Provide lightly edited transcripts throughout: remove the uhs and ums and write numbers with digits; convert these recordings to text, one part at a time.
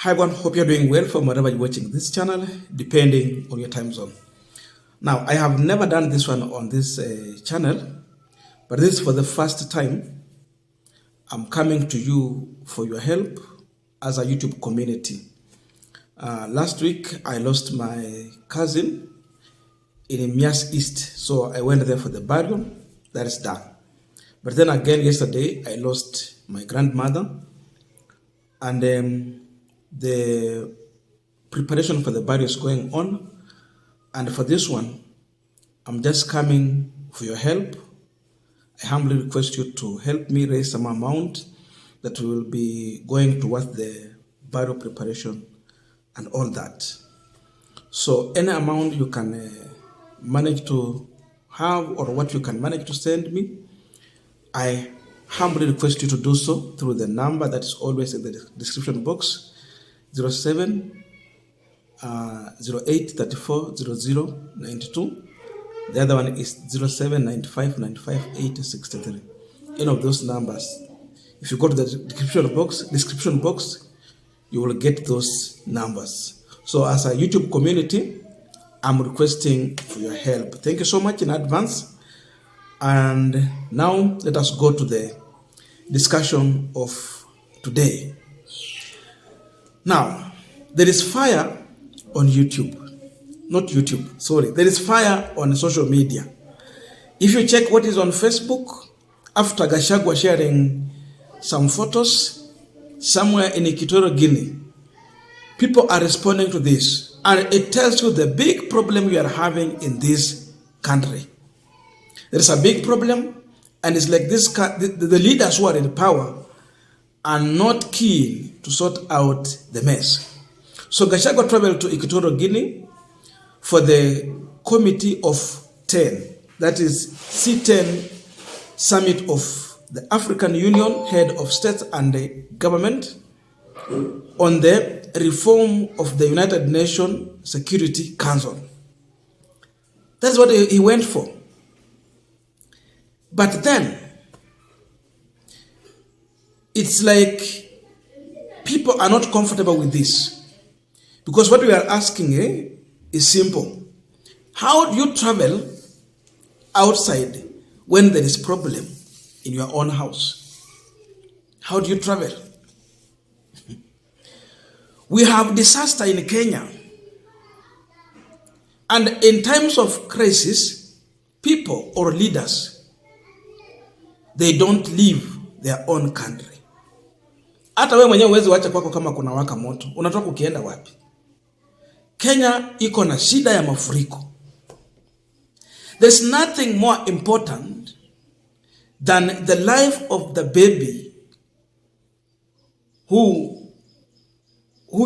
Hi everyone, hope you're doing well from wherever you're watching this channel, depending on your time zone. Now, I have never done this one on this channel, but this is for the first time. I'm coming to you for your help as a YouTube community. Last week, I lost my cousin in Mias East, so I went there for the burial. That is done. But then again, yesterday, I lost my grandmother, and the preparation for the burial is going on. And for this one, I'm just coming for your help. I humbly request you to help me raise some amount that will be going towards the burial preparation and all that. So any amount you can manage to have, or what you can manage to send me, I humbly request you to do so through the number that is always in the description box, 07 08 34 00 92. The other one is 07 95 95 8 63. Any of those numbers. If you go to the description box, you will get those numbers. So as a YouTube community, I'm requesting for your help. Thank you so much in advance. And now let us go to the discussion of today. Now, there is fire on YouTube. Not YouTube, sorry. There is fire on social media. If you check what is on Facebook, after Gachagwa sharing some photos somewhere in Equatorial Guinea, people are responding to this. And it tells you the big problem we are having in this country. There is a big problem, and it's like this: the leaders who are in power are not keen to sort out the mess. So Gachagwa traveled to Equatorial Guinea for the Committee of 10, that is C10 Summit of the African Union, Head of States and the Government, on the reform of the United Nations Security Council. That's what he went for. But then, it's like people are not comfortable with this. Because what we are asking is simple. How do you travel outside when there is problem in your own house? How do you travel? We have disaster in Kenya. And in times of crisis, people or leaders, they don't leave their own country. Hata wewe mwenyewe huwezi wacha kwako kama kuna waka moto. Unatoka ukienda wapi? Kenya iko na shida ya mafuriko. There's nothing more important than the life of the baby who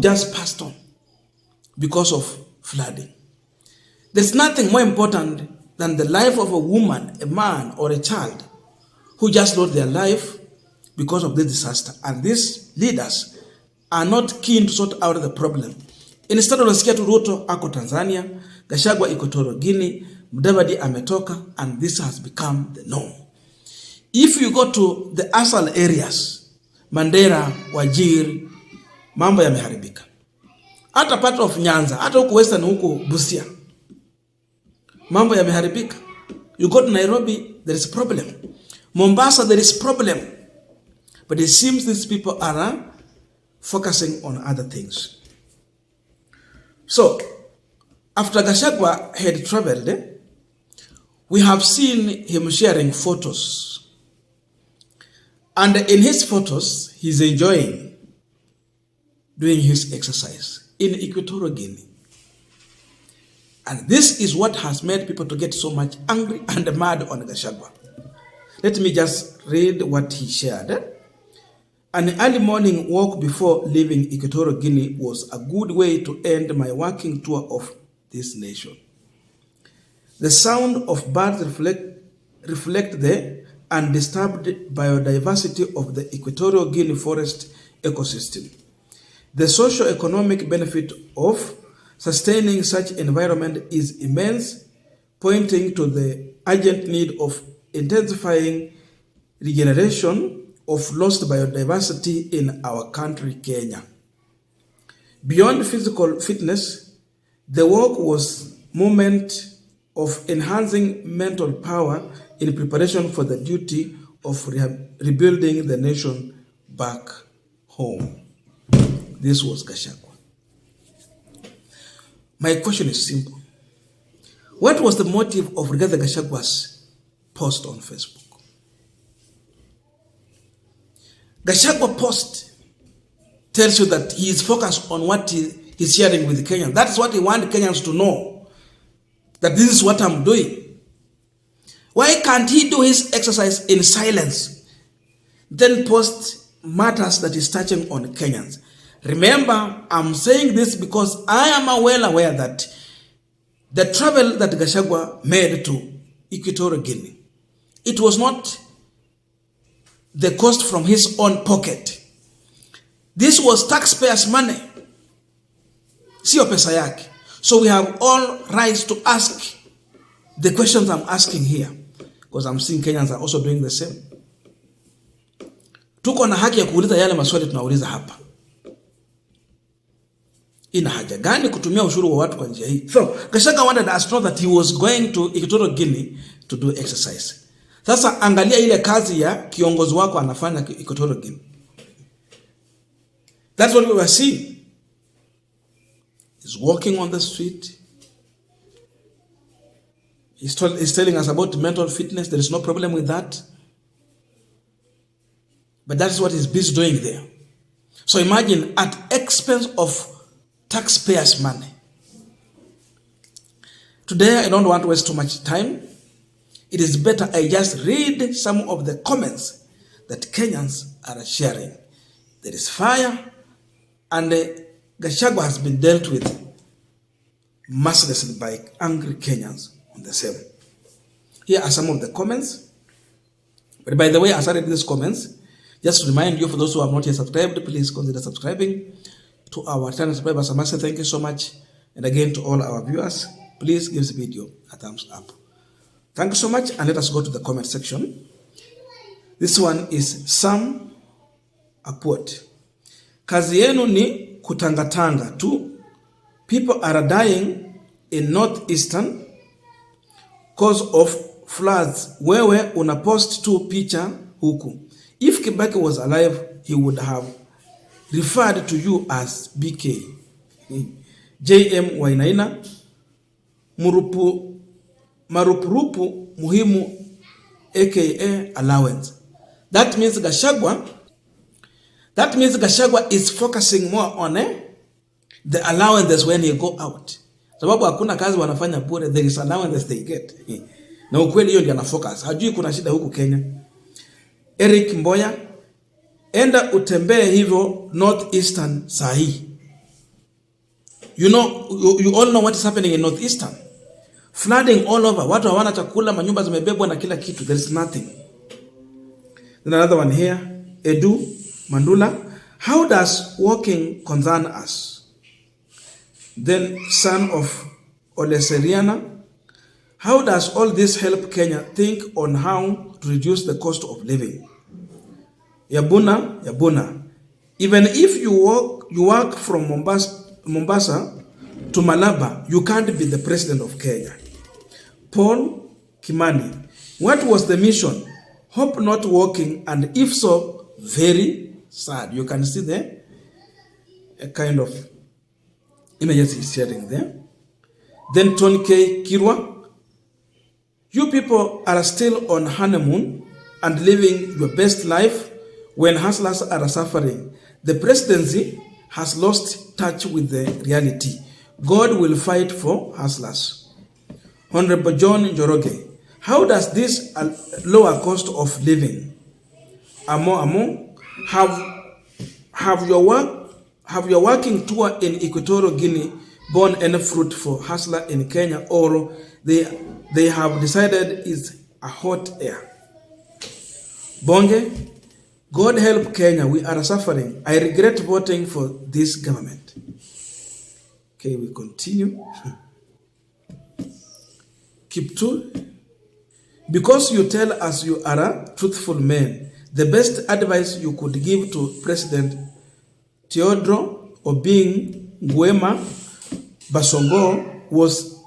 just passed on because of flooding. There's nothing more important than the life of a woman, a man, or a child who just lost their life because of this disaster. And these leaders are not keen to sort out the problem. Instead of unasikia tu Ruto ako Tanzania, Gachagwa Equatorial Guinea, Mudavadi ametoka, and this has become the norm. If you go to the asal areas, Mandera, Wajir, mambo yameharibika. Hata part of Nyanza, hata huku Western, huku Busia, mambo yameharibika. You go to Nairobi, there is a problem. Mombasa, there is problem. But it seems these people are focusing on other things. So, after Gachagwa had traveled, we have seen him sharing photos. And in his photos, he's enjoying doing his exercise in Equatorial Guinea. And this is what has made people to get so much angry and mad on Gachagwa. Let me just read what he shared. An early morning walk before leaving Equatorial Guinea was a good way to end my walking tour of this nation. The sound of birds reflect the undisturbed biodiversity of the Equatorial Guinea forest ecosystem. The socio-economic benefit of sustaining such environment is immense, pointing to the urgent need of intensifying regeneration of lost biodiversity in our country, Kenya. Beyond physical fitness, the work was movement of enhancing mental power in preparation for the duty of rebuilding the nation back home. This was Gachagwa. My question is simple. What was the motive of Rigathi Gachagwa's post on Facebook? Gachagwa post tells you that he is focused on what he is sharing with Kenyans. That is what he wants Kenyans to know. That this is what I'm doing. Why can't he do his exercise in silence? Then post matters that is touching on Kenyans. Remember, I'm saying this because I am well aware that the travel that Gachagwa made to Equatorial Guinea, it was not the cost from his own pocket. This was taxpayers' money. Sio pesa yake. So we have all rights to ask the questions I'm asking here, because I'm seeing Kenyans are also doing the same. Tuko na haki ya kuuliza yale maswali tunauliza hapa. Ina haja gani kutumia ushuru wa watu kwa njia hii? So, Gachagwa wanted us to know that he was going to Equatorial Guinea to do exercise. Sasa angalia ile kazi ya kiongozi wako anafanya Equatorial Guinea. That's what we were seeing. He's walking on the street. He's telling us about mental fitness. There is no problem with that. But that is what he's busy doing there. So imagine, at expense of taxpayers' money. Today, I don't want to waste too much time. It is better I just read some of the comments that Kenyans are sharing. There is fire, and Gachagwa has been dealt with mercilessly by angry Kenyans on the same. Here are some of the comments. But by the way, as I read these comments, just to remind you, for those who have not yet subscribed, please consider subscribing to our channel. Subscribers, I must say thank you so much. And again, to all our viewers, please give this video a thumbs up. Thank you so much, and let us go to the comment section. This one is Sam Apot. Kazi yenu ni kutangatanga tu. People are dying in northeastern cause of floods. Wewe unapost tu picha huku. If Kibaki was alive, he would have referred to you as BK. JM Wainaina. Marupurupu muhimu aka allowance. That means Gachagwa is focusing more on the allowances when you go out. Sababu hakuna kazi wanafanya bure, there is allowances they get. Na ukweli hiyo ndio ana focus. Hajui kuna shida huku Kenya. Eric Mboya, enda utembee hivyo northeastern sahi. You all know what is happening in northeastern. Flooding all over. Watu hawana chakula, manyumba zimebebwa na kila kitu. There is nothing. Then another one here. Edu Mandula. How does walking concern us? Then son of Oleseriana. How does all this help Kenya think on how to reduce the cost of living? Yabuna. Even if you work from Mombasa to Malaba, you can't be the president of Kenya. Paul Kimani. What was the mission? Hope not working, and if so, very sad. You can see there a kind of images he's sharing there. Then Tony K. Kirwa. You people are still on honeymoon and living your best life when hustlers are suffering. The presidency has lost touch with the reality. God will fight for hustlers. Honorable John Njoroge. How does this lower cost of living? Amo, have your working tour in Equatorial Guinea borne any fruit for hustler in Kenya, or they have decided it's a hot air? Bonge, God help Kenya, we are suffering. I regret voting for this government. Okay, we continue. Keep to. Because you tell us you are a truthful man, the best advice you could give to President Teodoro Obiang Ngwema Basongo, was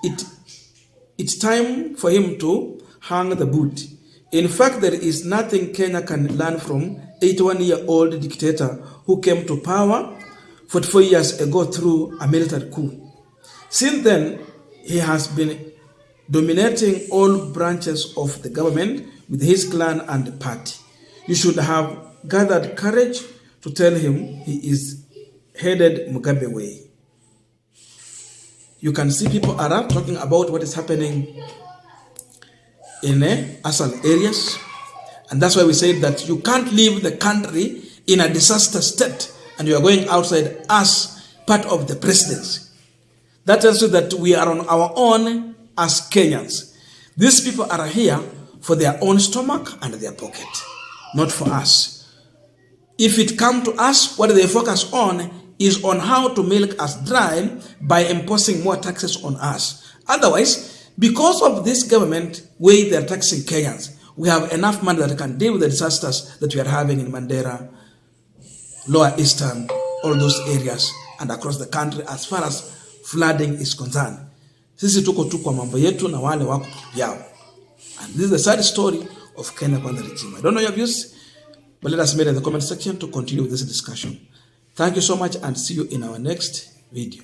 it's time for him to hang the boot. In fact, there is nothing Kenya can learn from 81-year-old dictator who came to power 44 years ago through a military coup. Since then, he has been dominating all branches of the government with his clan and party. You should have gathered courage to tell him he is headed Mugabe way. You can see people around talking about what is happening in asal areas, and that's why we say that you can't leave the country in a disaster state and you are going outside as part of the presidency. That tells you that we are on our own as Kenyans. These people are here for their own stomach and their pocket, not for us. If it comes to us, what they focus on is on how to milk us dry by imposing more taxes on us. Otherwise, because of this government way they are taxing Kenyans, we have enough money that can deal with the disasters that we are having in Mandera, Lower Eastern, all those areas, and across the country as far as flooding is concerned. Sisi tuko tu kwa mambo yetu na wale wako yao. And this is the sad story of Kenya Kwanza regime. I don't know your views, but let us know in the comment section to continue with this discussion. Thank you so much and see you in our next video.